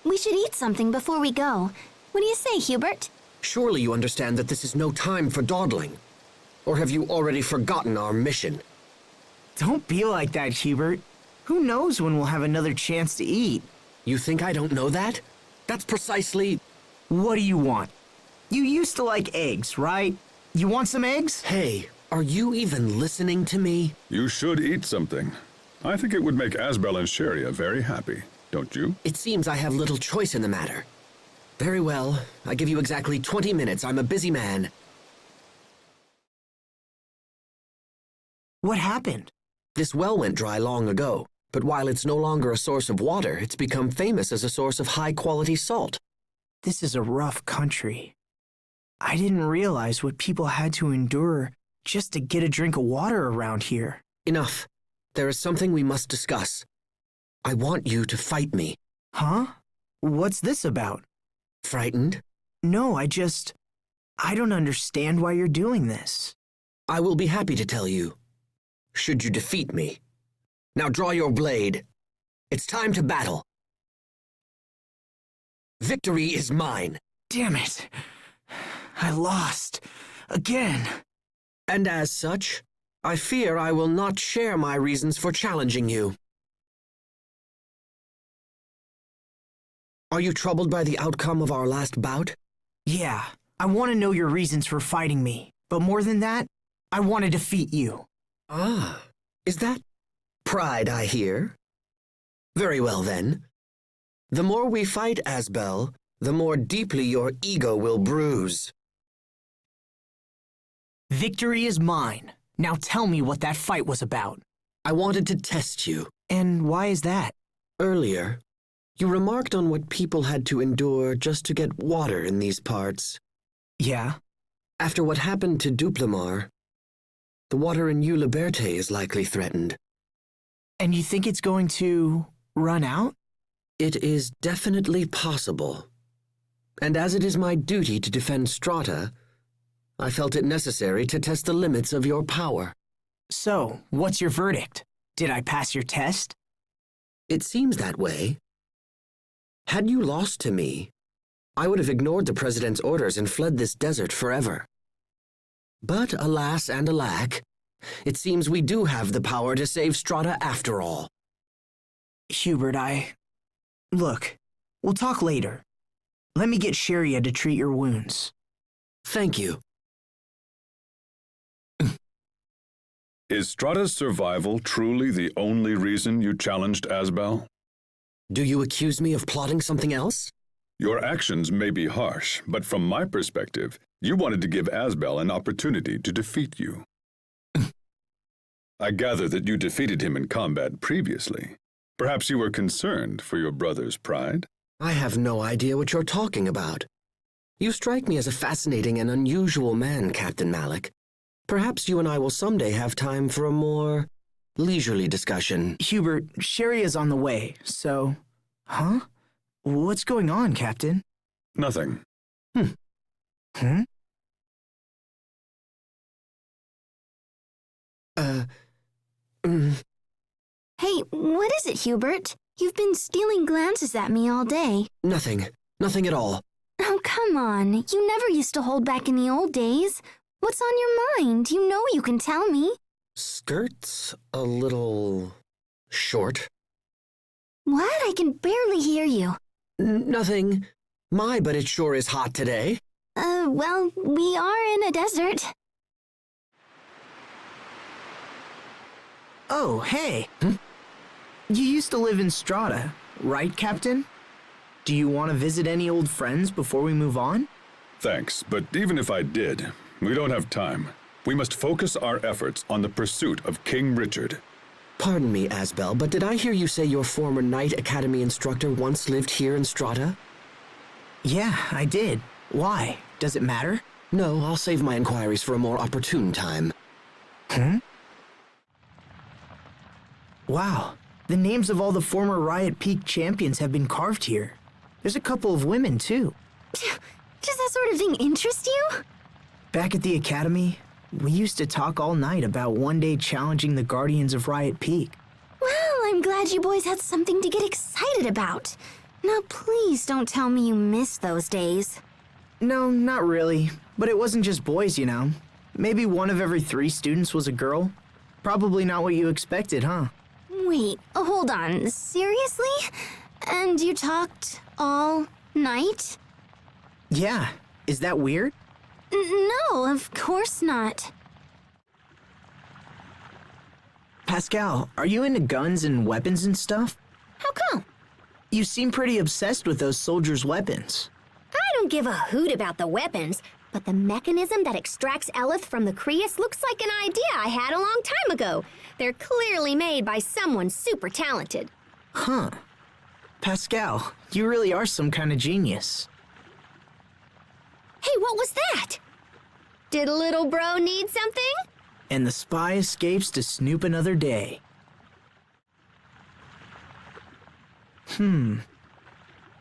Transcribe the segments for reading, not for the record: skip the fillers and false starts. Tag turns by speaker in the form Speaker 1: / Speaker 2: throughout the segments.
Speaker 1: we should eat something before we go. What do you say, Hubert?
Speaker 2: Surely you understand that this is no time for dawdling. Or have you already forgotten our mission?
Speaker 3: Don't be like that, Hubert. Who knows when we'll have another chance to eat?
Speaker 2: You think I don't know that? That's precisely...
Speaker 3: What do you want? You used to like eggs, right? You want some eggs?
Speaker 2: Hey, are you even listening to me?
Speaker 4: You should eat something. I think it would make Asbel and Cheria very happy, don't you?
Speaker 2: It seems I have little choice in the matter. Very well. I give you exactly 20 minutes. I'm a busy man.
Speaker 3: What happened?
Speaker 2: This well went dry long ago, but while it's no longer a source of water, it's become famous as a source of high-quality salt.
Speaker 3: This is a rough country. I didn't realize what people had to endure just to get a drink of water around here.
Speaker 2: Enough. There is something we must discuss. I want you to fight me.
Speaker 3: Huh? What's this about?
Speaker 2: Frightened?
Speaker 3: No, I don't understand why you're doing this.
Speaker 2: I will be happy to tell you, should you defeat me. Now draw your blade. It's time to battle. Victory is mine.
Speaker 3: Damn it. I lost. Again.
Speaker 2: And as such, I fear I will not share my reasons for challenging you. Are you troubled by the outcome of our last bout?
Speaker 3: Yeah, I want to know your reasons for fighting me. But more than that, I want to defeat you.
Speaker 2: Ah, is that pride I hear? Very well then. The more we fight, Asbel, the more deeply your ego will bruise.
Speaker 3: Victory is mine. Now tell me what that fight was about.
Speaker 2: I wanted to test you.
Speaker 3: And why is that?
Speaker 2: Earlier, you remarked on what people had to endure just to get water in these parts.
Speaker 3: Yeah?
Speaker 2: After what happened to Duplimar, the water in Eau Liberte is likely threatened.
Speaker 3: And you think it's going to run out?
Speaker 2: It is definitely possible. And as it is my duty to defend Strata, I felt it necessary to test the limits of your power.
Speaker 3: So, what's your verdict? Did I pass your test?
Speaker 2: It seems that way. Had you lost to me, I would have ignored the President's orders and fled this desert forever. But alas and alack, it seems we do have the power to save Strata after all.
Speaker 3: Hubert, Look, we'll talk later. Let me get Cheria to treat your wounds.
Speaker 2: Thank you.
Speaker 4: Is Strata's survival truly the only reason you challenged Asbel?
Speaker 2: Do you accuse me of plotting something else?
Speaker 4: Your actions may be harsh, but from my perspective, you wanted to give Asbel an opportunity to defeat you. I gather that you defeated him in combat previously. Perhaps you were concerned for your brother's pride?
Speaker 2: I have no idea what you're talking about. You strike me as a fascinating and unusual man, Captain Malik. Perhaps you and I will someday have time for a more leisurely discussion.
Speaker 3: Hubert, Cheria's on the way, so... Huh? What's going on, Captain?
Speaker 4: Nothing.
Speaker 3: Hmm?
Speaker 1: Hey, what is it, Hubert? You've been stealing glances at me all day.
Speaker 2: Nothing. Nothing at all.
Speaker 1: Oh, come on. You never used to hold back in the old days. What's on your mind? You know you can tell me.
Speaker 2: Skirt's a little... short.
Speaker 1: What? I can barely hear you.
Speaker 2: Nothing. My, but it sure is hot today.
Speaker 1: Well, we are in a desert.
Speaker 3: Oh, hey. You used to live in Strata, right, Captain? Do you want to visit any old friends before we move on?
Speaker 4: Thanks, but even if I did, we don't have time. We must focus our efforts on the pursuit of King Richard.
Speaker 2: Pardon me, Asbel, but did I hear you say your former Knight Academy instructor once lived here in Strata?
Speaker 3: Yeah, I did. Why? Does it matter?
Speaker 2: No, I'll save my inquiries for a more opportune time.
Speaker 3: Wow, the names of all the former Riot Peak champions have been carved here. There's a couple of women, too.
Speaker 1: Does that sort of thing interest you?
Speaker 3: Back at the Academy, we used to talk all night about one day challenging the Guardians of Riot Peak.
Speaker 1: Well, I'm glad you boys had something to get excited about. Now please don't tell me you miss those days.
Speaker 3: No, not really. But it wasn't just boys, you know. Maybe one of every 3 students was a girl. Probably not what you expected, huh?
Speaker 1: Wait, hold on. Seriously? And you talked all night?
Speaker 3: Yeah. Is that weird?
Speaker 1: No, of course not.
Speaker 3: Pascal, are you into guns and weapons and stuff?
Speaker 5: How come?
Speaker 3: You seem pretty obsessed with those soldiers' weapons.
Speaker 5: I don't give a hoot about the weapons, but the mechanism that extracts Eleth from the Creus looks like an idea I had a long time ago. They're clearly made by someone super talented.
Speaker 3: Huh. Pascal, you really are some kind of genius.
Speaker 5: Hey, what was that? Did little bro need something?
Speaker 3: And the spy escapes to snoop another day.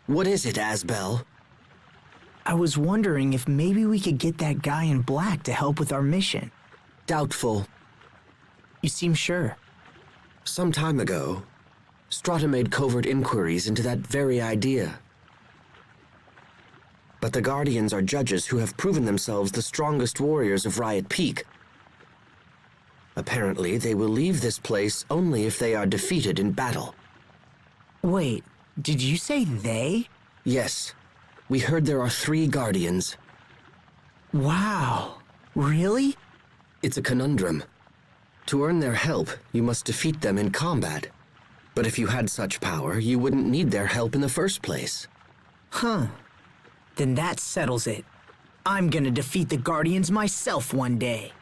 Speaker 2: What is it, Asbel?
Speaker 3: I was wondering if maybe we could get that guy in black to help with our mission.
Speaker 2: Doubtful.
Speaker 3: You seem sure.
Speaker 2: Some time ago, Strata made covert inquiries into that very idea. But the Guardians are judges who have proven themselves the strongest warriors of Riot Peak. Apparently, they will leave this place only if they are defeated in battle.
Speaker 3: Wait, did you say they?
Speaker 2: Yes, we heard there are 3 Guardians.
Speaker 3: Wow, really?
Speaker 2: It's a conundrum. To earn their help, you must defeat them in combat. But if you had such power, you wouldn't need their help in the first place.
Speaker 3: Huh. Then that settles it. I'm gonna defeat the Guardians myself one day.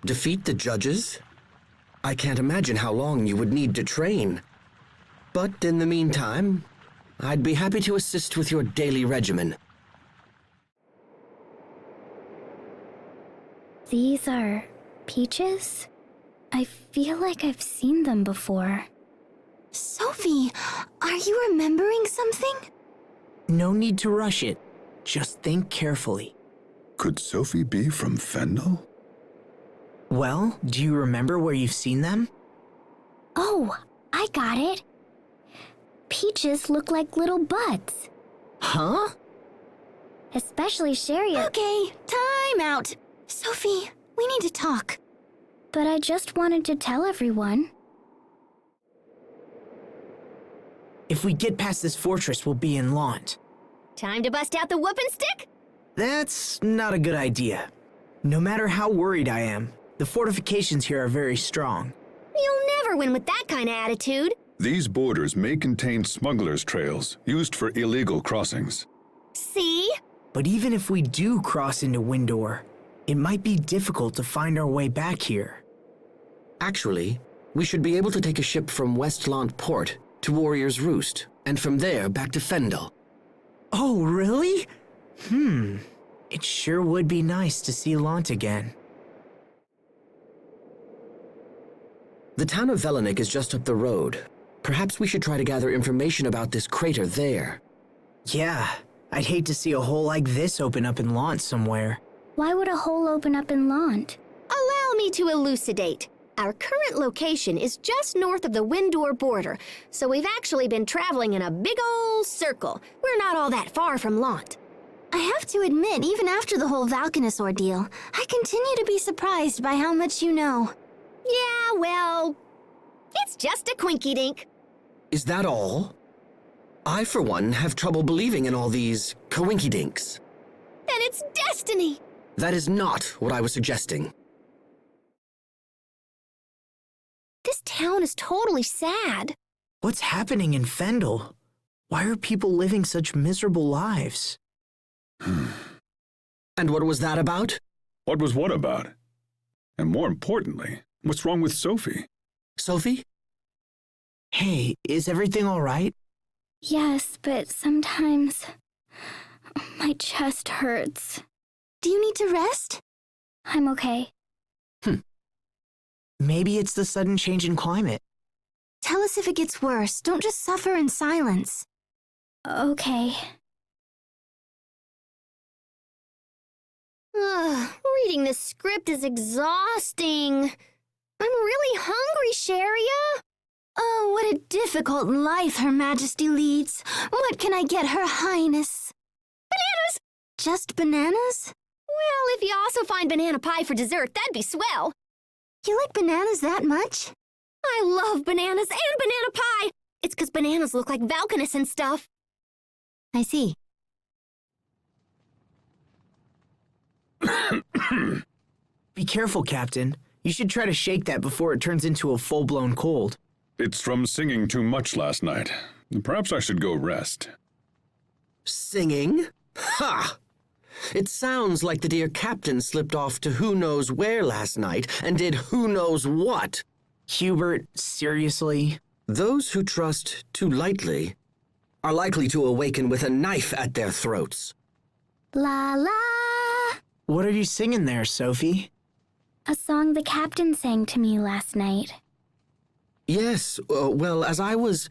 Speaker 2: Defeat the judges? I can't imagine how long you would need to train. But in the meantime, I'd be happy to assist with your daily regimen.
Speaker 1: These are peaches? I feel like I've seen them before. Sophie, are you remembering something?
Speaker 3: No need to rush it. Just think carefully.
Speaker 4: Could Sophie be from Fendel?
Speaker 3: Well, do you remember where you've seen them?
Speaker 1: Oh, I got it. Peaches look like little buds.
Speaker 3: Huh?
Speaker 1: Especially Cheria. Okay, time out. Sophie, we need to talk. But I just wanted to tell everyone.
Speaker 3: If we get past this fortress, we'll be in Launt.
Speaker 5: Time to bust out the whooping stick?
Speaker 3: That's not a good idea. No matter how worried I am, the fortifications here are very strong.
Speaker 5: You'll never win with that kind of attitude.
Speaker 4: These borders may contain smugglers' trails used for illegal crossings.
Speaker 5: See?
Speaker 3: But even if we do cross into Windor, it might be difficult to find our way back here.
Speaker 2: Actually, we should be able to take a ship from West Launt Port to Warrior's Roost, and from there back to Fendel.
Speaker 3: Oh, really? It sure would be nice to see Launt again.
Speaker 2: The town of Velenik is just up the road. Perhaps we should try to gather information about this crater there.
Speaker 3: Yeah, I'd hate to see a hole like this open up in Launt somewhere.
Speaker 1: Why would a hole open up in Launt?
Speaker 5: Allow me to elucidate. Our current location is just north of the Windor border, so we've actually been traveling in a big ol' circle. We're not all that far from Launt.
Speaker 1: I have to admit, even after the whole Valkanus ordeal, I continue to be surprised by how much you know.
Speaker 5: Yeah, well, it's just a quinky-dink.
Speaker 2: Is that all? I, for one, have trouble believing in all these coinkydinks.
Speaker 5: Then it's destiny.
Speaker 2: That is not what I was suggesting.
Speaker 5: This town is totally sad.
Speaker 3: What's happening in Fendel? Why are people living such miserable lives?
Speaker 2: And what was that about?
Speaker 4: What was what about? And more importantly, what's wrong with Sophie?
Speaker 2: Sophie?
Speaker 3: Hey, is everything all right?
Speaker 1: Yes, but sometimes my chest hurts. Do you need to rest? I'm okay.
Speaker 3: Maybe it's the sudden change in climate.
Speaker 1: Tell us if it gets worse. Don't just suffer in silence. Okay.
Speaker 5: Reading this script is exhausting. I'm really hungry, Cheria.
Speaker 1: Oh, what a difficult life Her Majesty leads. What can I get Her Highness?
Speaker 5: Bananas!
Speaker 1: Just bananas?
Speaker 5: Well, if you also find banana pie for dessert, that'd be swell.
Speaker 1: You like bananas that much?
Speaker 5: I love bananas and banana pie. It's 'cause bananas look like Valkanus and stuff.
Speaker 1: I see.
Speaker 3: Be careful, Captain. You should try to shake that before it turns into a full-blown cold.
Speaker 4: It's from singing too much last night. Perhaps I should go rest.
Speaker 2: Singing? Ha! It sounds like the dear captain slipped off to who knows where last night and did who knows what.
Speaker 3: Hubert, seriously?
Speaker 2: Those who trust too lightly are likely to awaken with a knife at their throats.
Speaker 1: La la!
Speaker 3: What are you singing there, Sophie?
Speaker 1: A song the captain sang to me last night.
Speaker 2: Yes, well, as I was...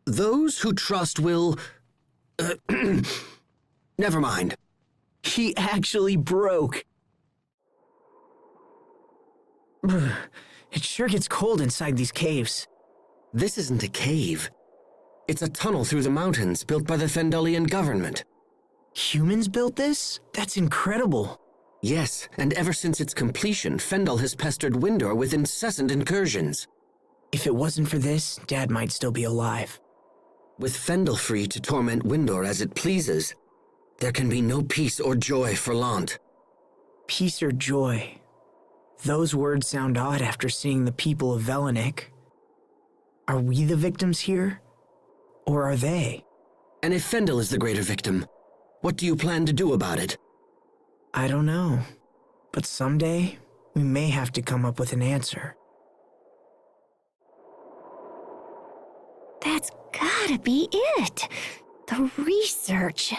Speaker 2: Those who trust will... Never mind.
Speaker 3: He actually broke. It sure gets cold inside these caves.
Speaker 2: This isn't a cave. It's a tunnel through the mountains built by the Fendelian government.
Speaker 3: Humans built this? That's incredible.
Speaker 2: Yes, and ever since its completion, Fendel has pestered Windor with incessant incursions.
Speaker 3: If it wasn't for this, Dad might still be alive.
Speaker 2: With Fendel free to torment Windor as it pleases, there can be no peace or joy for Lant.
Speaker 3: Peace or joy? Those words sound odd after seeing the people of Velanik. Are we the victims here? Or are they?
Speaker 2: And if Fendel is the greater victim, what do you plan to do about it?
Speaker 3: I don't know. But someday, we may have to come up with an answer.
Speaker 5: That's gotta be it. The research.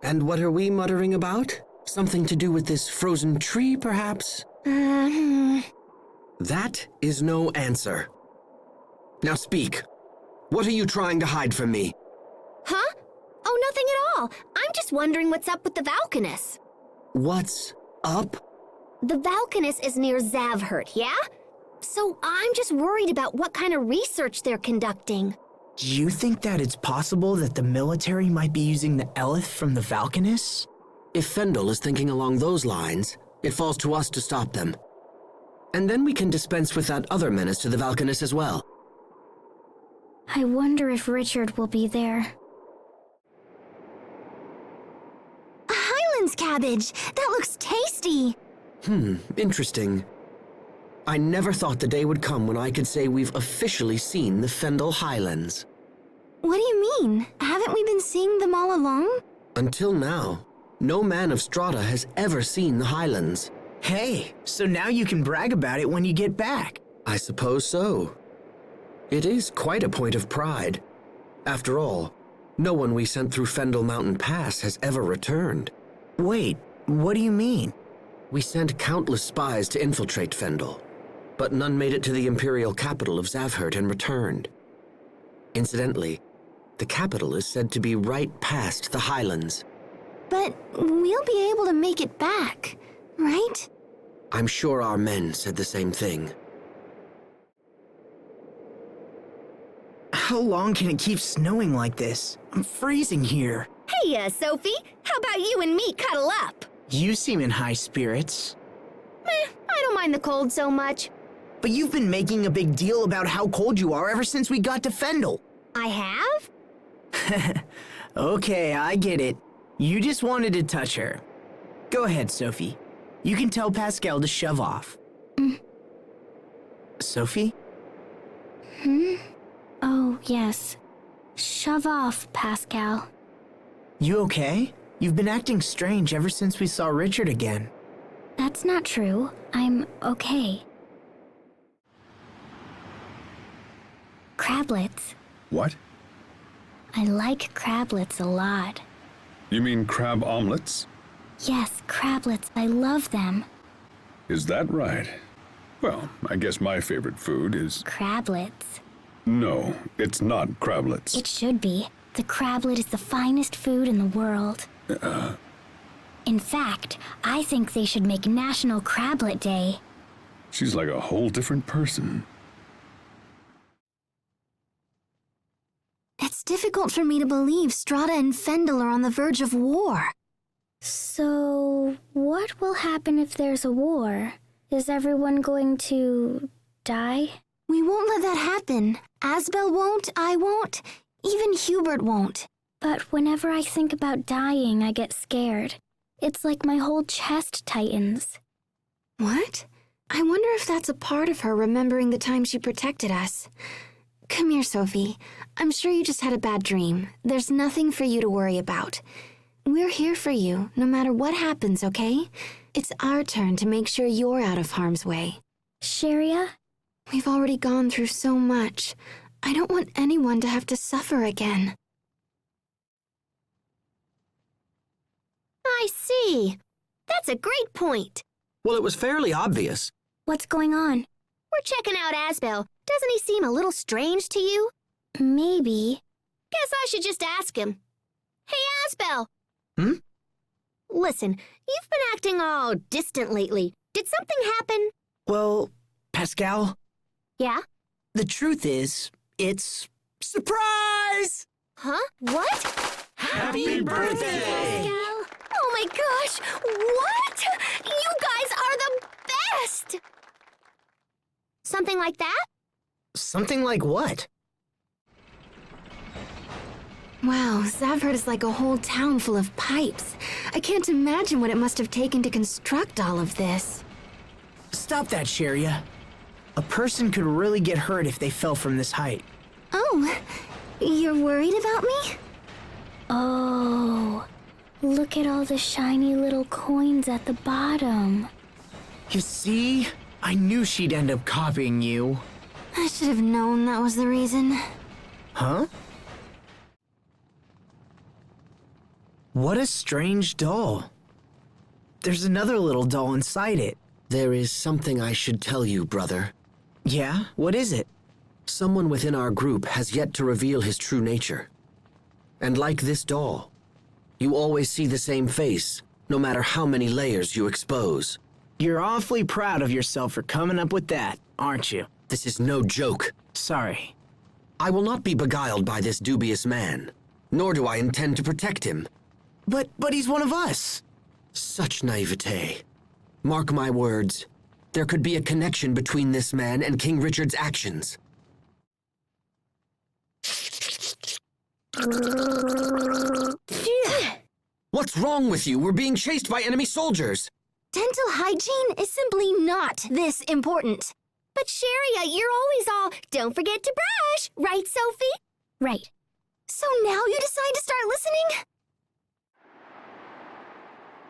Speaker 2: And what are we muttering about? Something to do with this frozen tree, perhaps? That is no answer. Now speak. What are you trying to hide from me?
Speaker 5: Huh? Oh, nothing at all. I'm just wondering what's up with the Valkanus.
Speaker 2: What's up?
Speaker 5: The Valkanus is near Zavhert, yeah? So I'm just worried about what kind of research they're conducting.
Speaker 3: Do you think that it's possible that the military might be using the Eleth from the Valkanus?
Speaker 2: If Fendel is thinking along those lines, it falls to us to stop them. And then we can dispense with that other menace to the Valkanus as well.
Speaker 1: I wonder if Richard will be there.
Speaker 5: A Highlands cabbage! That looks tasty!
Speaker 2: Interesting. I never thought the day would come when I could say we've officially seen the Fendel Highlands.
Speaker 1: What do you mean? Haven't we been seeing them all along?
Speaker 2: Until now, no man of Strata has ever seen the Highlands.
Speaker 3: Hey, so now you can brag about it when you get back.
Speaker 2: I suppose so. It is quite a point of pride. After all, no one we sent through Fendel Mountain Pass has ever returned.
Speaker 3: Wait, what do you mean?
Speaker 2: We sent countless spies to infiltrate Fendel, but none made it to the imperial capital of Zavhert and returned. Incidentally, the capital is said to be right past the Highlands.
Speaker 1: But we'll be able to make it back, right?
Speaker 2: I'm sure our men said the same thing.
Speaker 3: How long can it keep snowing like this? I'm freezing here.
Speaker 5: Hey, Sophie, how about you and me cuddle up?
Speaker 3: You seem in high spirits.
Speaker 5: I don't mind the cold so much.
Speaker 3: But you've been making a big deal about how cold you are ever since we got to Fendel.
Speaker 5: I have?
Speaker 3: Okay, I get it. You just wanted to touch her. Go ahead, Sophie. You can tell Pascal to shove off. Sophie?
Speaker 1: Oh, yes. Shove off, Pascal.
Speaker 3: You okay? You've been acting strange ever since we saw Richard again.
Speaker 1: That's not true. I'm okay. Crablets.
Speaker 4: What?
Speaker 1: I like crablets a lot.
Speaker 4: You mean crab omelets?
Speaker 1: Yes, crablets. I love them.
Speaker 4: Is that right? Well, I guess my favorite food is...
Speaker 1: Crablets.
Speaker 4: No, it's not crablets.
Speaker 1: It should be. The crablet is the finest food in the world. In fact, I think they should make National Crablette Day.
Speaker 4: She's like a whole different person.
Speaker 1: It's difficult for me to believe Strata and Fendel are on the verge of war. So, what will happen if there's a war? Is everyone going to die? We won't let that happen. Asbel won't, I won't, even Hubert won't. But whenever I think about dying, I get scared. It's like my whole chest tightens. What? I wonder if that's a part of her remembering the time she protected us. Come here, Sophie. I'm sure you just had a bad dream. There's nothing for you to worry about. We're here for you, no matter what happens, okay? It's our turn to make sure you're out of harm's way. Cheria? We've already gone through so much. I don't want anyone to have to suffer again.
Speaker 5: I see. That's a great point.
Speaker 2: Well, it was fairly obvious.
Speaker 1: What's going on?
Speaker 5: We're checking out Asbel. Doesn't he seem a little strange to you?
Speaker 1: Maybe.
Speaker 5: Guess I should just ask him. Hey, Asbel!
Speaker 2: Hmm?
Speaker 5: Listen, you've been acting all distant lately. Did something happen?
Speaker 3: Well, Pascal,
Speaker 5: Yeah?
Speaker 3: the truth is, it's... Surprise!
Speaker 5: Huh? What?
Speaker 3: Happy birthday!
Speaker 5: Pascal? Oh my gosh! What? You guys are the best! Something like that?
Speaker 3: Something like what?
Speaker 1: Wow, Zavhert is like a whole town full of pipes. I can't imagine what it must have taken to construct all of this.
Speaker 3: Stop that, Cheria. A person could really get hurt if they fell from this height.
Speaker 1: Oh, you're worried about me? Oh, look at all the shiny little coins at the bottom.
Speaker 3: You see? I knew she'd end up copying you.
Speaker 1: I should have known that was the reason.
Speaker 3: Huh? What a strange doll. There's another little doll inside it.
Speaker 2: There is something I should tell you, brother.
Speaker 3: Yeah? What is it?
Speaker 2: Someone within our group has yet to reveal his true nature. And like this doll, you always see the same face, no matter how many layers you expose.
Speaker 3: You're awfully proud of yourself for coming up with that, aren't you?
Speaker 2: This is no joke.
Speaker 3: Sorry.
Speaker 2: I will not be beguiled by this dubious man, nor do I intend to protect him.
Speaker 3: But he's one of us.
Speaker 2: Such naivete. Mark my words, there could be a connection between this man and King Richard's actions. What's wrong with you? We're being chased by enemy soldiers.
Speaker 1: Dental hygiene is simply not this important.
Speaker 5: But Cheria, you're always all, don't forget to brush, right, Sophie?
Speaker 1: Right. So now you decide to start listening?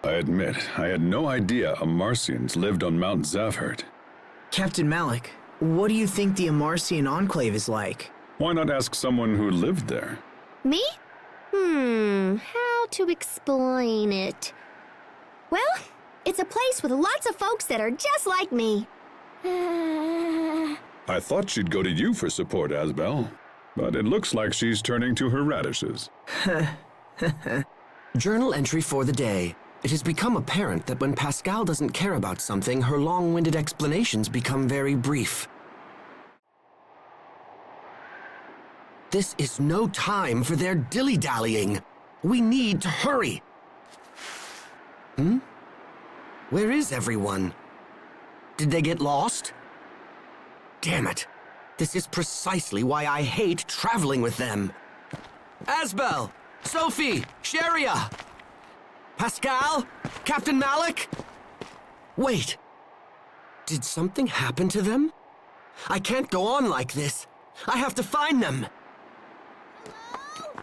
Speaker 4: I admit, I had no idea Amarcians lived on Mount Zavhert.
Speaker 3: Captain Malik, what do you think the Amarcian Enclave is like?
Speaker 4: Why not ask someone who lived there?
Speaker 5: Me? How to explain it? Well, it's a place with lots of folks that are just like me.
Speaker 4: I thought she'd go to you for support, Asbel. But it looks like she's turning to her radishes.
Speaker 2: Journal entry for the day. It has become apparent that when Pascal doesn't care about something, her long-winded explanations become very brief. This is no time for their dilly-dallying. We need to hurry. Where is everyone? Did they get lost? Damn it. This is precisely why I hate traveling with them. Asbel! Sophie! Cheria! Pascal? Captain Malik? Wait. Did something happen to them? I can't go on like this. I have to find them.
Speaker 5: Hello?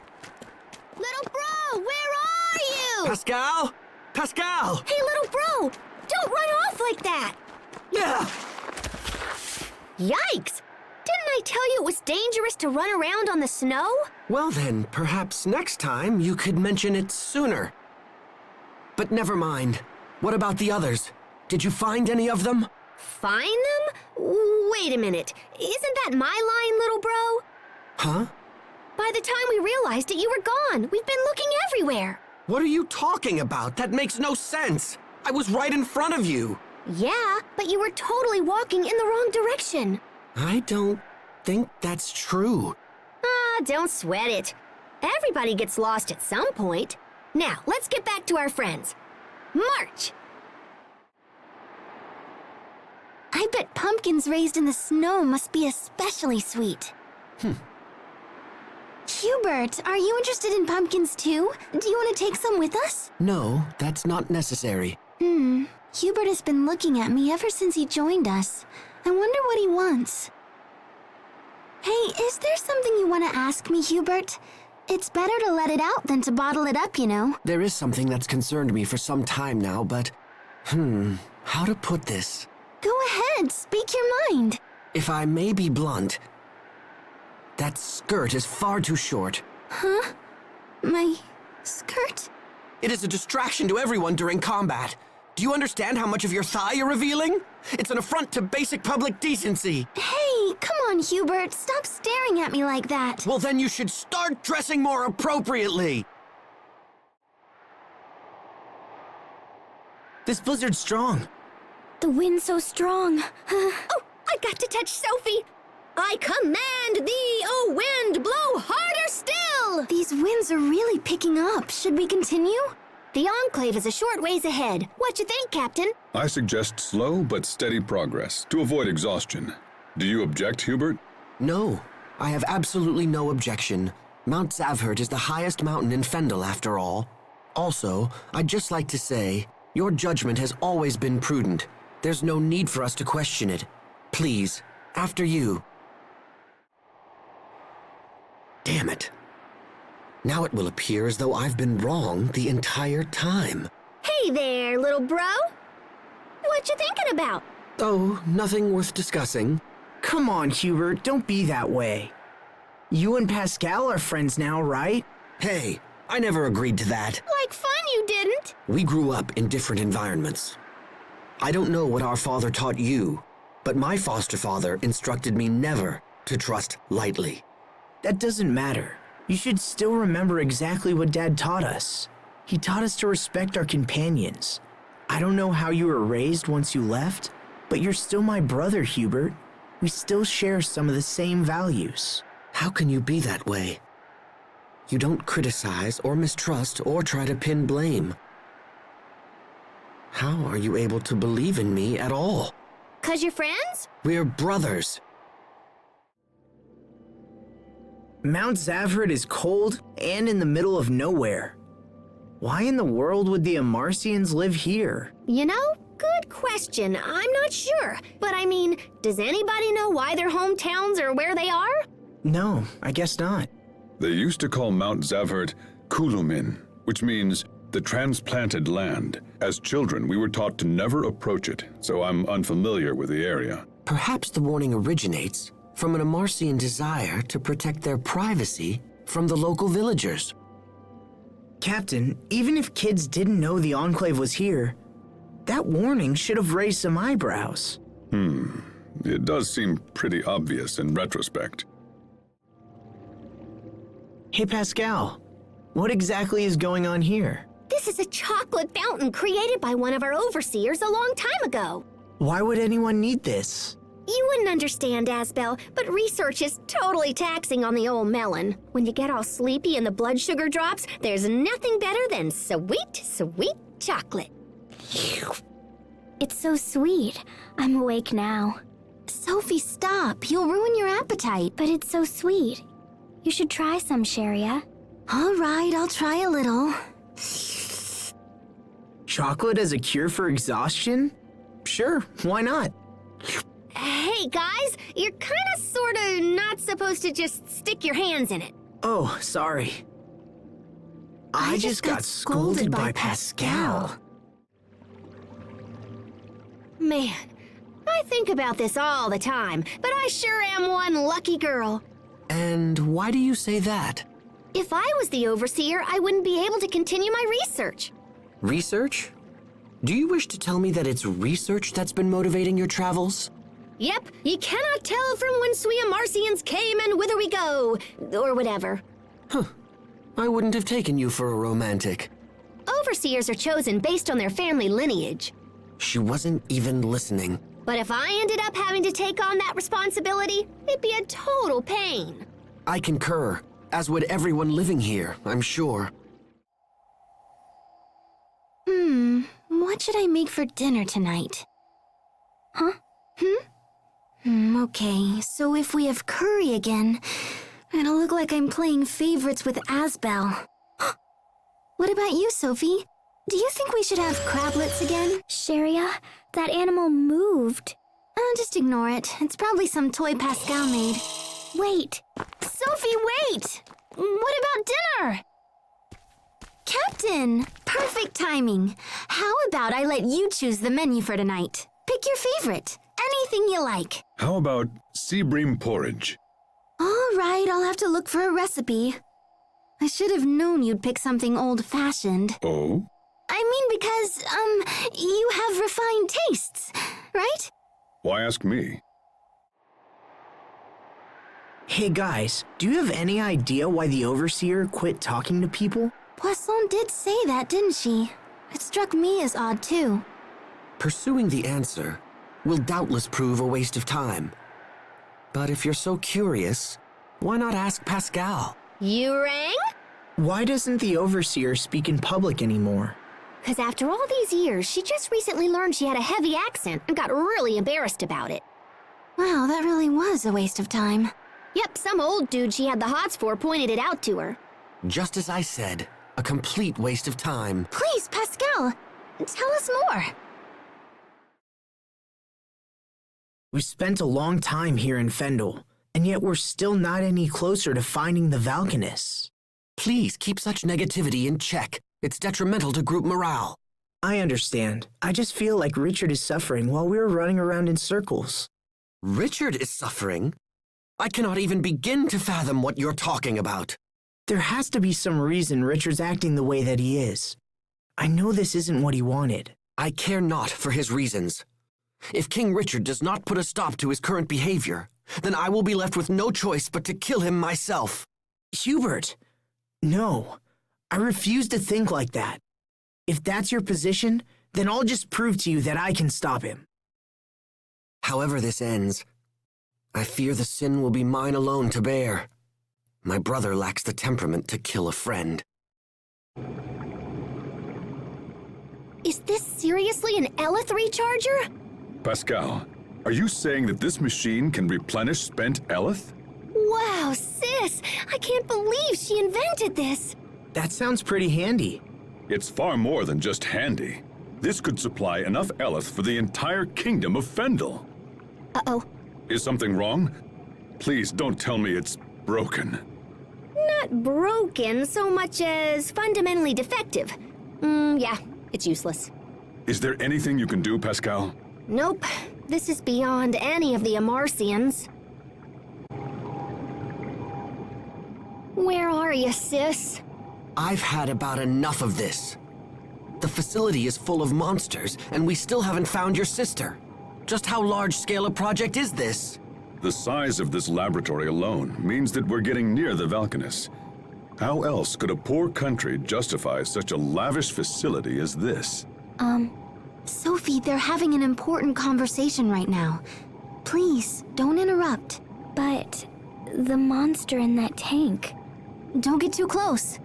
Speaker 5: Little bro, where are you?
Speaker 2: Pascal? Pascal!
Speaker 5: Hey, little bro, don't run off like that.
Speaker 2: Yeah!
Speaker 5: Yikes! Didn't I tell you it was dangerous to run around on the snow?
Speaker 2: Well then, perhaps next time you could mention it sooner. But never mind. What about the others? Did you find any of them?
Speaker 5: Find them? Wait a minute. Isn't that my line, little bro?
Speaker 2: Huh?
Speaker 5: By the time we realized it, you were gone. We've been looking everywhere.
Speaker 2: What are you talking about? That makes no sense. I was right in front of you.
Speaker 5: Yeah, but you were totally walking in the wrong direction.
Speaker 2: I don't think that's true.
Speaker 5: don't sweat it. Everybody gets lost at some point. Now, let's get back to our friends. March!
Speaker 1: I bet pumpkins raised in the snow must be especially sweet. Hubert, are you interested in pumpkins too? Do you want to take some with us?
Speaker 2: No, that's not necessary.
Speaker 1: Hubert has been looking at me ever since he joined us. I wonder what he wants. Hey, is there something you want to ask me, Hubert? It's better to let it out than to bottle it up, you know.
Speaker 2: There is something that's concerned me for some time now, but... how to put this?
Speaker 1: Go ahead, speak your mind.
Speaker 2: If I may be blunt, that skirt is far too short.
Speaker 1: Huh? My skirt?
Speaker 2: It is a distraction to everyone during combat. Do you understand how much of your thigh you're revealing? It's an affront to basic public decency.
Speaker 1: Hey, come on, Hubert. Stop staring at me like that.
Speaker 2: Well, then you should start dressing more appropriately.
Speaker 3: This blizzard's strong.
Speaker 1: The wind's so strong.
Speaker 5: Oh, I got to touch Sophie! I command thee, O wind, blow harder still!
Speaker 1: These winds are really picking up. Should we continue?
Speaker 5: The Enclave is a short ways ahead. What you think, Captain?
Speaker 4: I suggest slow but steady progress to avoid exhaustion. Do you object, Hubert?
Speaker 2: No, I have absolutely no objection. Mount Zavhert is the highest mountain in Fendel, after all. Also, I'd just like to say, your judgment has always been prudent. There's no need for us to question it. Please, after you. Damn it. Now it will appear as though I've been wrong the entire time.
Speaker 5: Hey there, little bro. What you thinking about?
Speaker 2: Oh, nothing worth discussing.
Speaker 3: Come on, Hubert, don't be that way. You and Pascal are friends now, right?
Speaker 2: Hey, I never agreed to that.
Speaker 5: Like fun you didn't.
Speaker 2: We grew up in different environments. I don't know what our father taught you, but my foster father instructed me never to trust lightly.
Speaker 3: That doesn't matter. You should still remember exactly what Dad taught us. He taught us to respect our companions. I don't know how you were raised once you left, but you're still my brother, Hubert. We still share some of the same values.
Speaker 2: How can you be that way? You don't criticize or mistrust or try to pin blame. How are you able to believe in me at all?
Speaker 5: 'Cause you're friends?
Speaker 2: We're brothers.
Speaker 3: Mount Zavhert is cold and in the middle of nowhere. Why in the world would the Amarcians live here?
Speaker 5: You know, good question. I'm not sure. But I mean, does anybody know why their hometowns are where they are?
Speaker 3: No, I guess not.
Speaker 4: They used to call Mount Zavhert Kulumin, which means the Transplanted Land. As children, we were taught to never approach it, so I'm unfamiliar with the area.
Speaker 2: Perhaps the warning originates from an Amarcian desire to protect their privacy from the local villagers.
Speaker 3: Captain, even if kids didn't know the Enclave was here, that warning should have raised some eyebrows.
Speaker 4: It does seem pretty obvious in retrospect.
Speaker 3: Hey, Pascal, what exactly is going on here?
Speaker 5: This is a chocolate fountain created by one of our overseers a long time ago.
Speaker 3: Why would anyone need this?
Speaker 5: You wouldn't understand, Asbel, but research is totally taxing on the old melon. When you get all sleepy and the blood sugar drops, there's nothing better than sweet, sweet chocolate.
Speaker 1: It's so sweet. I'm awake now. Sophie, stop. You'll ruin your appetite. But it's so sweet. You should try some, Cheria. All right, I'll try a little.
Speaker 3: Chocolate as a cure for exhaustion? Sure, why not?
Speaker 5: Hey, guys, you're kinda sorta not supposed to just stick your hands in it.
Speaker 3: Oh, sorry. I just got scolded by Pascal.
Speaker 5: Man, I think about this all the time, but I sure am one lucky girl.
Speaker 2: And why do you say that?
Speaker 5: If I was the overseer, I wouldn't be able to continue my research.
Speaker 2: Research? Do you wish to tell me that it's research that's been motivating your travels?
Speaker 5: Yep, you cannot tell from whence we Amarcians came and whither we go, or whatever.
Speaker 2: I wouldn't have taken you for a romantic.
Speaker 5: Overseers are chosen based on their family lineage.
Speaker 2: She wasn't even listening.
Speaker 5: But if I ended up having to take on that responsibility, it'd be a total pain.
Speaker 2: I concur, as would everyone living here, I'm sure.
Speaker 1: What should I make for dinner tonight? Huh? Okay, so if we have curry again, it'll look like I'm playing favorites with Asbel. What about you, Sophie? Do you think we should have crablets again?
Speaker 5: Cheria, that animal moved.
Speaker 1: Just ignore it. It's probably some toy Pascal made.
Speaker 5: Wait.
Speaker 1: Sophie, wait! What about dinner? Captain! Perfect timing. How about I let you choose the menu for tonight? Pick your favorite. Anything you like.
Speaker 4: How about sea bream porridge?
Speaker 1: All right, I'll have to look for a recipe. I should have known you'd pick something old-fashioned.
Speaker 4: Oh?
Speaker 1: I mean because, you have refined tastes, right?
Speaker 4: Why ask me?
Speaker 3: Hey guys, do you have any idea why the Overseer quit talking to people?
Speaker 1: Poisson did say that, didn't she? It struck me as odd, too.
Speaker 2: Pursuing the answer will doubtless prove a waste of time. But if you're so curious, why not ask Pascal?
Speaker 5: You rang?
Speaker 3: Why doesn't the Overseer speak in public anymore?
Speaker 5: Because after all these years, she just recently learned she had a heavy accent and got really embarrassed about it.
Speaker 1: Wow, that really was a waste of time.
Speaker 5: Yep, some old dude she had the hots for pointed it out to her.
Speaker 2: Just as I said, a complete waste of time.
Speaker 1: Please, Pascal, tell us more.
Speaker 3: We've spent a long time here in Fendel, and yet we're still not any closer to finding the Valkanists.
Speaker 2: Please keep such negativity in check. It's detrimental to group morale.
Speaker 3: I understand. I just feel like Richard is suffering while we're running around in circles.
Speaker 2: Richard is suffering? I cannot even begin to fathom what you're talking about.
Speaker 3: There has to be some reason Richard's acting the way that he is. I know this isn't what he wanted.
Speaker 2: I care not for his reasons. If King Richard does not put a stop to his current behavior, then I will be left with no choice but to kill him myself.
Speaker 3: Hubert! No. I refuse to think like that. If that's your position, then I'll just prove to you that I can stop him.
Speaker 2: However this ends, I fear the sin will be mine alone to bear. My brother lacks the temperament to kill a friend.
Speaker 5: Is this seriously an Eleth recharger?
Speaker 4: Pascal, are you saying that this machine can replenish spent Eleth?
Speaker 5: Wow, sis! I can't believe she invented this!
Speaker 3: That sounds pretty handy.
Speaker 4: It's far more than just handy. This could supply enough Eleth for the entire kingdom of Fendel.
Speaker 5: Uh-oh.
Speaker 4: Is something wrong? Please don't tell me it's broken.
Speaker 5: Not broken so much as fundamentally defective. Yeah, it's useless.
Speaker 4: Is there anything you can do, Pascal?
Speaker 5: Nope. This is beyond any of the Amarcians. Where are you, sis?
Speaker 2: I've had about enough of this. The facility is full of monsters, and we still haven't found your sister. Just how large-scale a project is this?
Speaker 4: The size of this laboratory alone means that we're getting near the Valkanists. How else could a poor country justify such a lavish facility as this?
Speaker 1: Sophie, they're having an important conversation right now. Please, don't interrupt.
Speaker 5: But the monster in that tank.
Speaker 1: Don't get too close.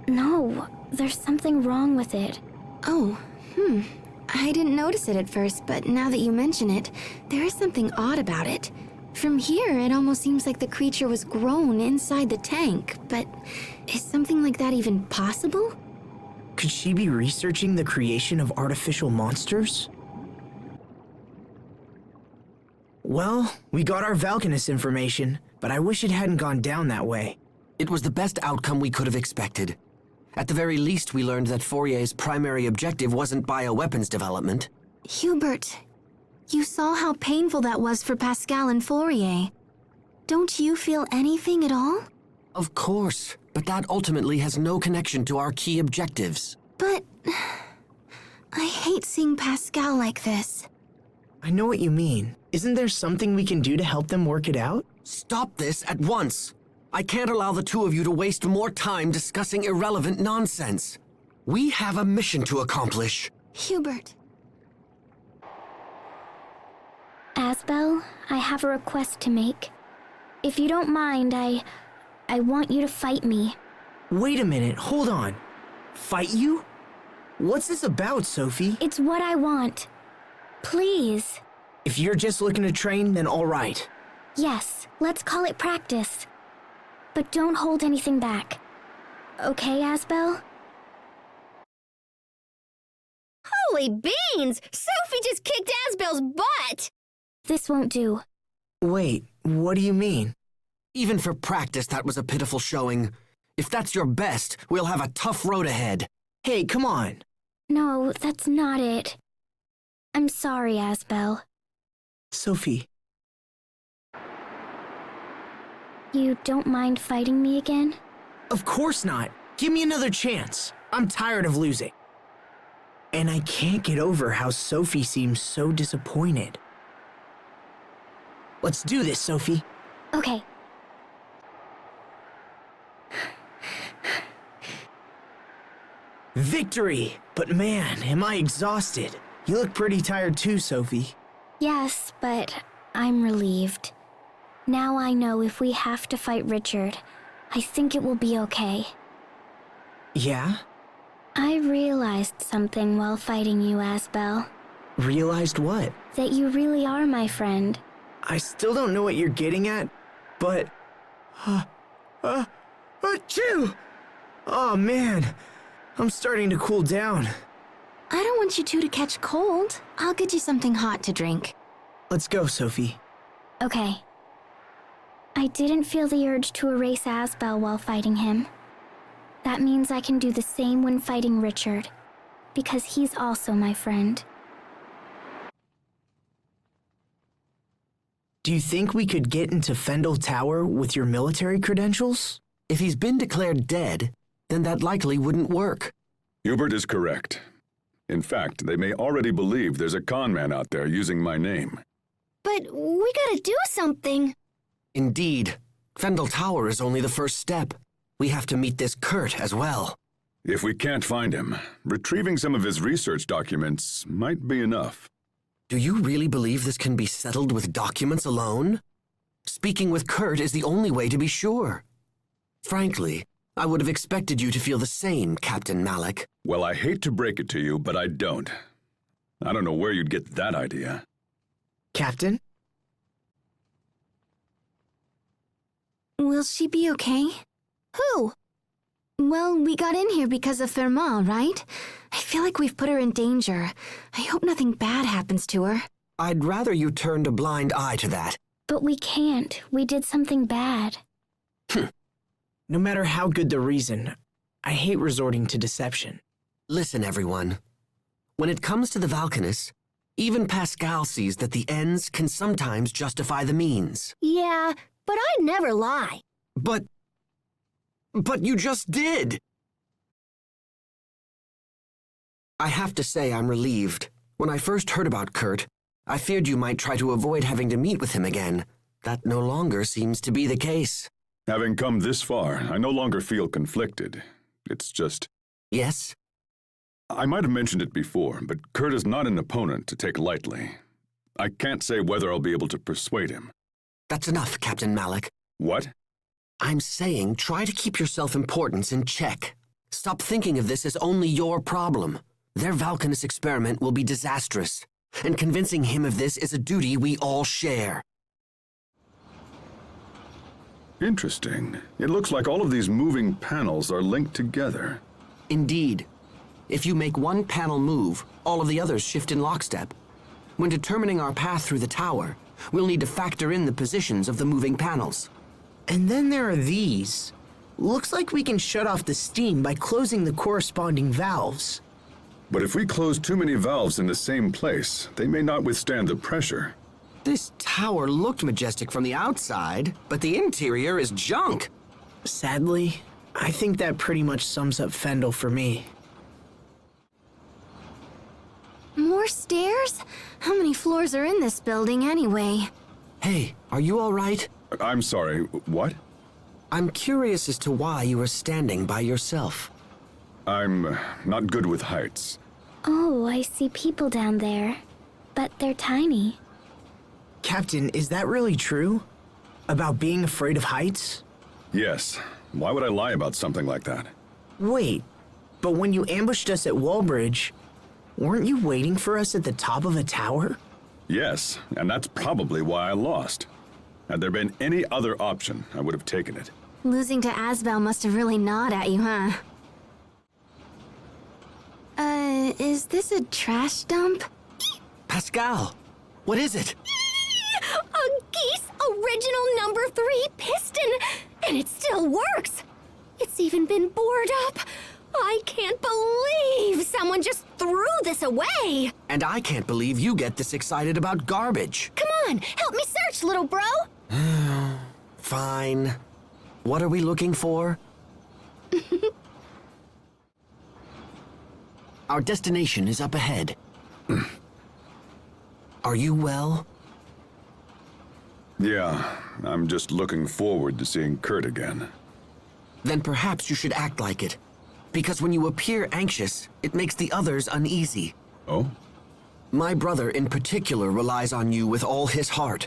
Speaker 5: No, there's something wrong with it.
Speaker 1: Oh, I didn't notice it at first, but now that you mention it, there is something odd about it. From here, it almost seems like the creature was grown inside the tank, but is something like that even possible?
Speaker 3: Could she be researching the creation of artificial monsters? Well, we got our Valkanist information, but I wish it hadn't gone down that way.
Speaker 2: It was the best outcome we could have expected. At the very least, we learned that Fourier's primary objective wasn't bioweapons development.
Speaker 1: Hubert, you saw how painful that was for Pascal and Fourier. Don't you feel anything at all?
Speaker 2: Of course, but that ultimately has no connection to our key objectives.
Speaker 1: But I hate seeing Pascal like this.
Speaker 3: I know what you mean. Isn't there something we can do to help them work it out?
Speaker 2: Stop this at once! I can't allow the two of you to waste more time discussing irrelevant nonsense. We have a mission to accomplish.
Speaker 1: Hubert.
Speaker 5: Asbel, I have a request to make. If you don't mind,
Speaker 1: I want you to fight me.
Speaker 3: Wait a minute, hold on. Fight you? What's this about, Sophie?
Speaker 1: It's what I want. Please.
Speaker 3: If you're just looking to train, then all right.
Speaker 1: Yes, let's call it practice. But don't hold anything back. Okay, Asbel?
Speaker 5: Holy beans! Sophie just kicked Asbel's butt!
Speaker 1: This won't do.
Speaker 3: Wait, what do you mean?
Speaker 2: Even for practice, that was a pitiful showing. If that's your best, we'll have a tough road ahead.
Speaker 3: Hey, come on.
Speaker 1: No, that's not it. I'm sorry, Asbel.
Speaker 3: Sophie.
Speaker 1: You don't mind fighting me again?
Speaker 3: Of course not. Give me another chance. I'm tired of losing. And I can't get over how Sophie seems so disappointed. Let's do this, Sophie.
Speaker 1: Okay.
Speaker 3: Victory! But man, am I exhausted. You look pretty tired too, Sophie.
Speaker 1: Yes, but I'm relieved. Now I know if we have to fight Richard, I think it will be okay.
Speaker 3: Yeah?
Speaker 1: I realized something while fighting you, Asbel.
Speaker 3: Realized what?
Speaker 1: That you really are my friend.
Speaker 3: I still don't know what you're getting at, but... Achoo! Oh man, I'm starting to cool down.
Speaker 6: I don't want you two to catch cold. I'll get you something hot to drink.
Speaker 3: Let's go, Sophie.
Speaker 1: Okay. I didn't feel the urge to erase Asbel while fighting him. That means I can do the same when fighting Richard, because he's also my friend.
Speaker 3: Do you think we could get into Fendel Tower with your military credentials?
Speaker 2: If he's been declared dead, then that likely wouldn't work.
Speaker 4: Hubert is correct. In fact, they may already believe there's a con man out there using my name.
Speaker 5: But we gotta do something.
Speaker 2: Indeed. Fendel Tower is only the first step. We have to meet this Kurt as well.
Speaker 4: If we can't find him, retrieving some of his research documents might be enough.
Speaker 2: Do you really believe this can be settled with documents alone? Speaking with Kurt is the only way to be sure. Frankly, I would have expected you to feel the same, Captain Malik.
Speaker 4: Well, I hate to break it to you, but I don't. I don't know where you'd get that idea.
Speaker 3: Captain?
Speaker 6: Will she be okay?
Speaker 5: Who?
Speaker 6: Well, we got in here because of Fermat, right? I feel like we've put her in danger. I hope nothing bad happens to her.
Speaker 2: I'd rather you turned a blind eye to that.
Speaker 1: But we can't. We did something bad.
Speaker 3: No matter how good the reason, I hate resorting to deception.
Speaker 2: Listen, everyone. When it comes to the Valkanus, even Pascal sees that the ends can sometimes justify the means.
Speaker 5: Yeah, but I'd never lie.
Speaker 2: But you just did! I have to say I'm relieved. When I first heard about Kurt, I feared you might try to avoid having to meet with him again. That no longer seems to be the case.
Speaker 4: Having come this far, I no longer feel conflicted. It's just...
Speaker 2: Yes?
Speaker 4: I might have mentioned it before, but Kurt is not an opponent to take lightly. I can't say whether I'll be able to persuade him.
Speaker 2: That's enough, Captain Malik.
Speaker 4: What?
Speaker 2: I'm saying try to keep your self-importance in check. Stop thinking of this as only your problem. Their Valkanus experiment will be disastrous, and convincing him of this is a duty we all share.
Speaker 4: Interesting. It looks like all of these moving panels are linked together.
Speaker 2: Indeed. If you make one panel move, all of the others shift in lockstep. When determining our path through the tower, we'll need to factor in the positions of the moving panels.
Speaker 3: And then there are these. Looks like we can shut off the steam by closing the corresponding valves.
Speaker 4: But if we close too many valves in the same place, they may not withstand the pressure.
Speaker 2: This tower looked majestic from the outside, but the interior is junk.
Speaker 3: Sadly, I think that pretty much sums up Fendel for me.
Speaker 6: More stairs? How many floors are in this building anyway?
Speaker 2: Hey, are you all right?
Speaker 4: I'm sorry, what?
Speaker 2: I'm curious as to why you are standing by yourself.
Speaker 4: I'm not good with heights.
Speaker 1: Oh, I see people down there. But they're tiny.
Speaker 3: Captain, is that really true? About being afraid of heights?
Speaker 4: Yes. Why would I lie about something like that?
Speaker 3: Wait, but when you ambushed us at Wallbridge, weren't you waiting for us at the top of a tower?
Speaker 4: Yes, and that's probably why I lost. Had there been any other option, I would have taken it.
Speaker 6: Losing to Asbel must have really gnawed at you, huh? Is this a trash dump?
Speaker 2: Pascal, what is it?
Speaker 5: A Geese original #3 piston, and it still works. It's even been bored up. I can't believe someone just threw this away.
Speaker 2: And I can't believe you get this excited about garbage.
Speaker 5: Come on, help me search, little bro.
Speaker 2: Fine. What are we looking for? Our destination is up ahead. Are you well?
Speaker 4: Yeah, I'm just looking forward to seeing Kurt again.
Speaker 2: Then perhaps you should act like it. Because when you appear anxious, it makes the others uneasy.
Speaker 4: Oh?
Speaker 2: My brother in particular relies on you with all his heart.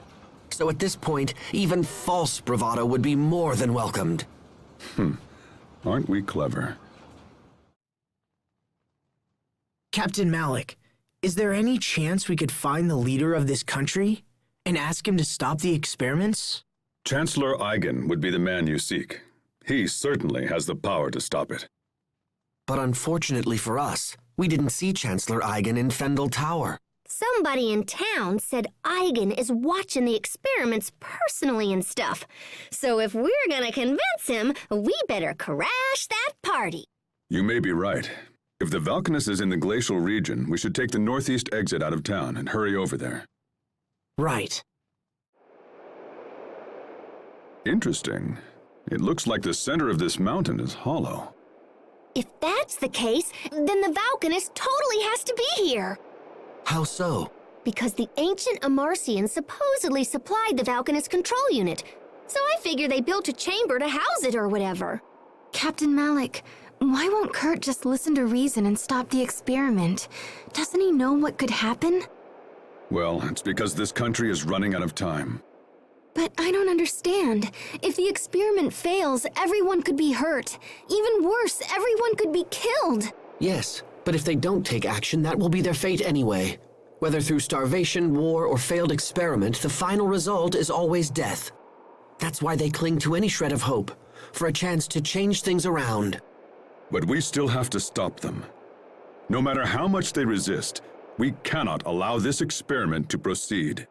Speaker 2: So at this point, even false bravado would be more than welcomed.
Speaker 4: Aren't we clever?
Speaker 3: Captain Malik, is there any chance we could find the leader of this country and ask him to stop the experiments?
Speaker 4: Chancellor Eigen would be the man you seek. He certainly has the power to stop it.
Speaker 2: But unfortunately for us, we didn't see Chancellor Eigen in Fendel Tower.
Speaker 5: Somebody in town said Eigen is watching the experiments personally and stuff. So if we're gonna convince him, we better crash that party.
Speaker 4: You may be right. If the Valkanus is in the glacial region, we should take the northeast exit out of town and hurry over there.
Speaker 3: Right.
Speaker 4: Interesting. It looks like the center of this mountain is hollow.
Speaker 5: If that's the case, then the Valkanus totally has to be here.
Speaker 2: How so?
Speaker 5: Because the ancient Amarcians supposedly supplied the Valkanus control unit. So I figure they built a chamber to house it or whatever.
Speaker 6: Captain Malik, why won't Kurt just listen to reason and stop the experiment? Doesn't he know what could happen?
Speaker 4: Well, it's because this country is running out of time.
Speaker 6: But I don't understand. If the experiment fails, everyone could be hurt. Even worse, everyone could be killed.
Speaker 2: Yes, but if they don't take action, that will be their fate anyway. Whether through starvation, war, or failed experiment, the final result is always death. That's why they cling to any shred of hope, for a chance to change things around.
Speaker 4: But we still have to stop them. No matter how much they resist, we cannot allow this experiment to proceed.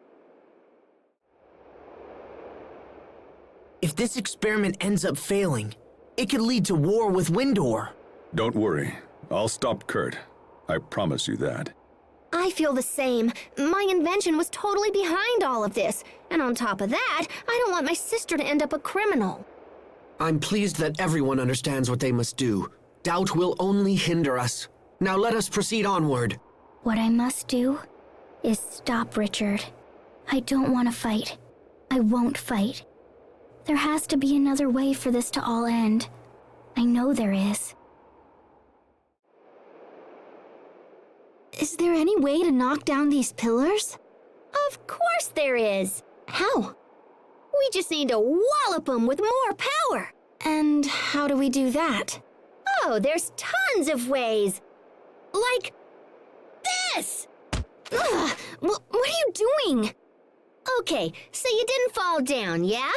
Speaker 3: If this experiment ends up failing, it could lead to war with Windor.
Speaker 4: Don't worry. I'll stop Kurt. I promise you that.
Speaker 5: I feel the same. My invention was totally behind all of this. And on top of that, I don't want my sister to end up a criminal.
Speaker 2: I'm pleased that everyone understands what they must do. Doubt will only hinder us. Now let us proceed onward.
Speaker 1: What I must do is stop Richard. I don't want to fight. I won't fight. There has to be another way for this to all end. I know there is.
Speaker 6: Is there any way to knock down these pillars?
Speaker 5: Of course there is.
Speaker 6: How?
Speaker 5: We just need to wallop them with more power.
Speaker 6: And how do we do that?
Speaker 5: Oh, there's tons of ways. Like this.
Speaker 6: Ugh, what are you doing?
Speaker 5: Okay, so you didn't fall down, yeah?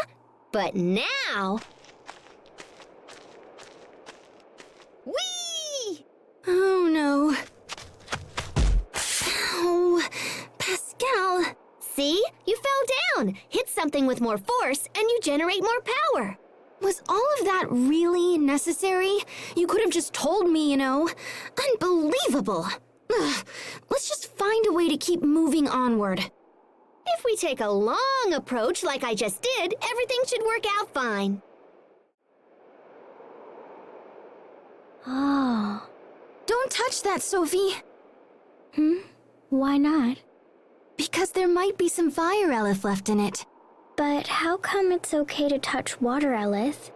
Speaker 5: But now... Whee!
Speaker 6: Oh no. Oh, Pascal.
Speaker 5: See? You fell down. Hit something with more force, and you generate more power.
Speaker 6: Was all of that really necessary? You could have just told me, you know. Unbelievable. Ugh, let's just find a way to keep moving onward.
Speaker 5: If we take a long approach like I just did, everything should work out fine.
Speaker 1: Oh.
Speaker 6: Don't touch that, Sophie.
Speaker 1: Why not?
Speaker 6: Because there might be some fire eleth left in it.
Speaker 1: But how come it's okay to touch water eleth?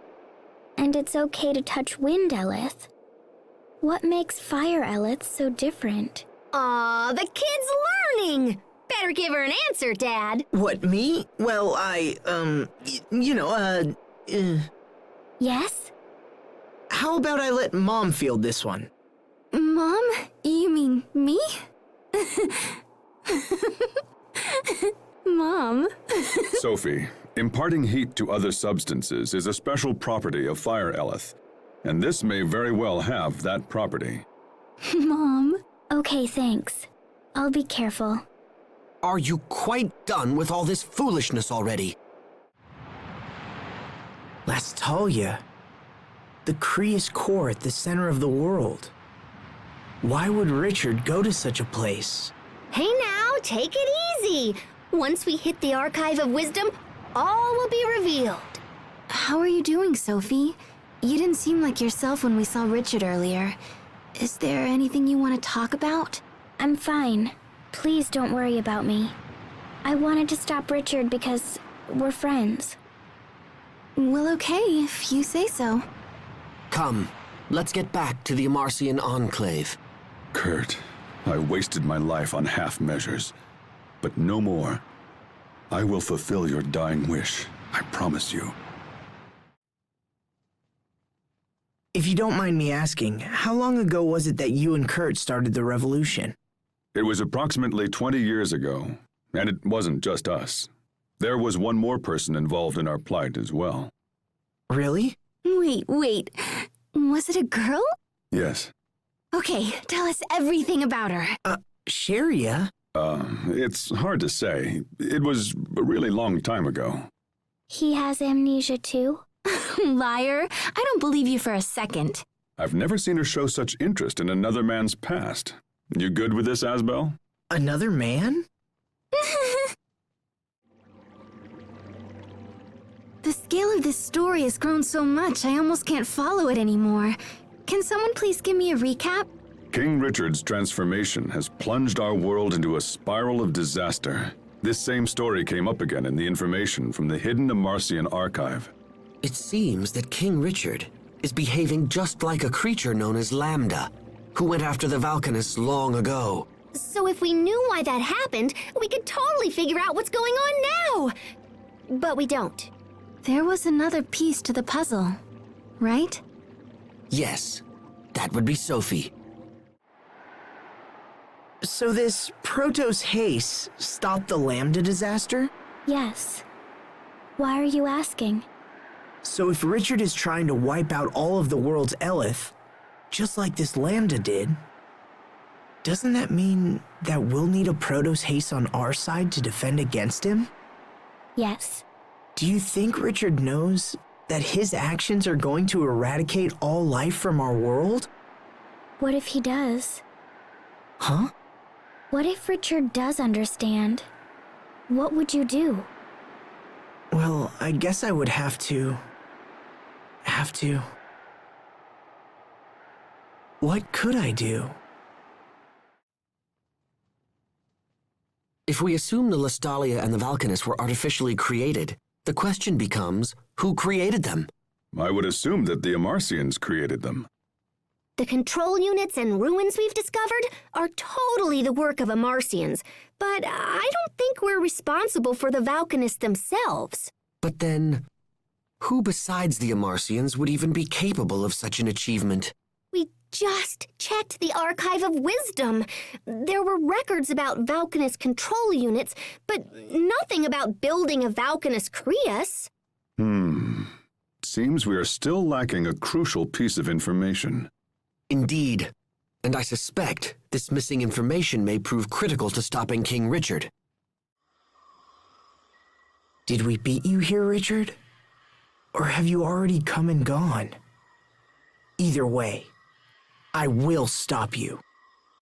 Speaker 1: And it's okay to touch wind eleth? What makes fire eleth so different?
Speaker 5: Aw, the kid's learning! Better give her an answer, Dad.
Speaker 3: What, me? Well,
Speaker 1: Yes?
Speaker 3: How about I let Mom field this one?
Speaker 6: Mom? You mean me? Mom?
Speaker 4: Sophie, imparting heat to other substances is a special property of fire eleth, and this may very well have that property.
Speaker 6: Mom?
Speaker 1: Okay, thanks. I'll be careful.
Speaker 2: Are you quite done with all this foolishness already?
Speaker 3: Lastalia. The Creus core at the center of the world. Why would Richard go to such a place?
Speaker 5: Hey now, take it easy. Once we hit the Archive of Wisdom, all will be revealed.
Speaker 6: How are you doing, Sophie? You didn't seem like yourself when we saw Richard earlier. Is there anything you want to talk about?
Speaker 1: I'm fine. Please don't worry about me. I wanted to stop Richard because we're friends.
Speaker 6: Well, okay, if you say so.
Speaker 2: Come, let's get back to the Amarcian Enclave.
Speaker 4: Kurt, I wasted my life on half measures, but no more. I will fulfill your dying wish, I promise you.
Speaker 3: If you don't mind me asking, how long ago was it that you and Kurt started the revolution?
Speaker 4: It was approximately 20 years ago, and it wasn't just us. There was one more person involved in our plight as well.
Speaker 3: Really?
Speaker 6: Wait. Was it a girl?
Speaker 4: Yes.
Speaker 6: Okay, tell us everything about her.
Speaker 3: Cheria?
Speaker 4: It's hard to say. It was a really long time ago.
Speaker 1: He has amnesia too?
Speaker 6: Liar. I don't believe you for a second.
Speaker 4: I've never seen her show such interest in another man's past. You good with this, Asbel?
Speaker 3: Another man?
Speaker 6: The scale of this story has grown so much, I almost can't follow it anymore. Can someone please give me a recap?
Speaker 4: King Richard's transformation has plunged our world into a spiral of disaster. This same story came up again in the information from the hidden Amarcian archive.
Speaker 2: It seems that King Richard is behaving just like a creature known as Lambda, who went after the Valkanists long ago.
Speaker 5: So if we knew why that happened, we could totally figure out what's going on now. But we don't.
Speaker 6: There was another piece to the puzzle, right?
Speaker 2: Yes, that would be Sophie.
Speaker 3: So this Protos Haste stopped the Lambda disaster?
Speaker 1: Yes. Why are you asking?
Speaker 3: So if Richard is trying to wipe out all of the world's Eleth, just like this Lambda did, doesn't that mean that we'll need a Protos Haste on our side to defend against him?
Speaker 1: Yes.
Speaker 3: Do you think Richard knows that his actions are going to eradicate all life from our world?
Speaker 1: What if he does?
Speaker 3: Huh?
Speaker 1: What if Richard does understand? What would you do?
Speaker 3: Well, I guess I would have to... What could I do?
Speaker 2: If we assume the Lastalia and the Valkanists were artificially created, the question becomes, who created them?
Speaker 4: I would assume that the Amarcians created them.
Speaker 5: The control units and ruins we've discovered are totally the work of Amarcians, but I don't think we're responsible for the Valkanists themselves.
Speaker 2: But then, who besides the Amarcians would even be capable of such an achievement?
Speaker 5: We just checked the Archive of Wisdom. There were records about Valkanist control units, but nothing about building a Valkanist Creus.
Speaker 4: Seems we are still lacking a crucial piece of information.
Speaker 2: Indeed, and I suspect this missing information may prove critical to stopping King Richard.
Speaker 3: Did we beat you here, Richard? Or have you already come and gone? Either way, I will stop you.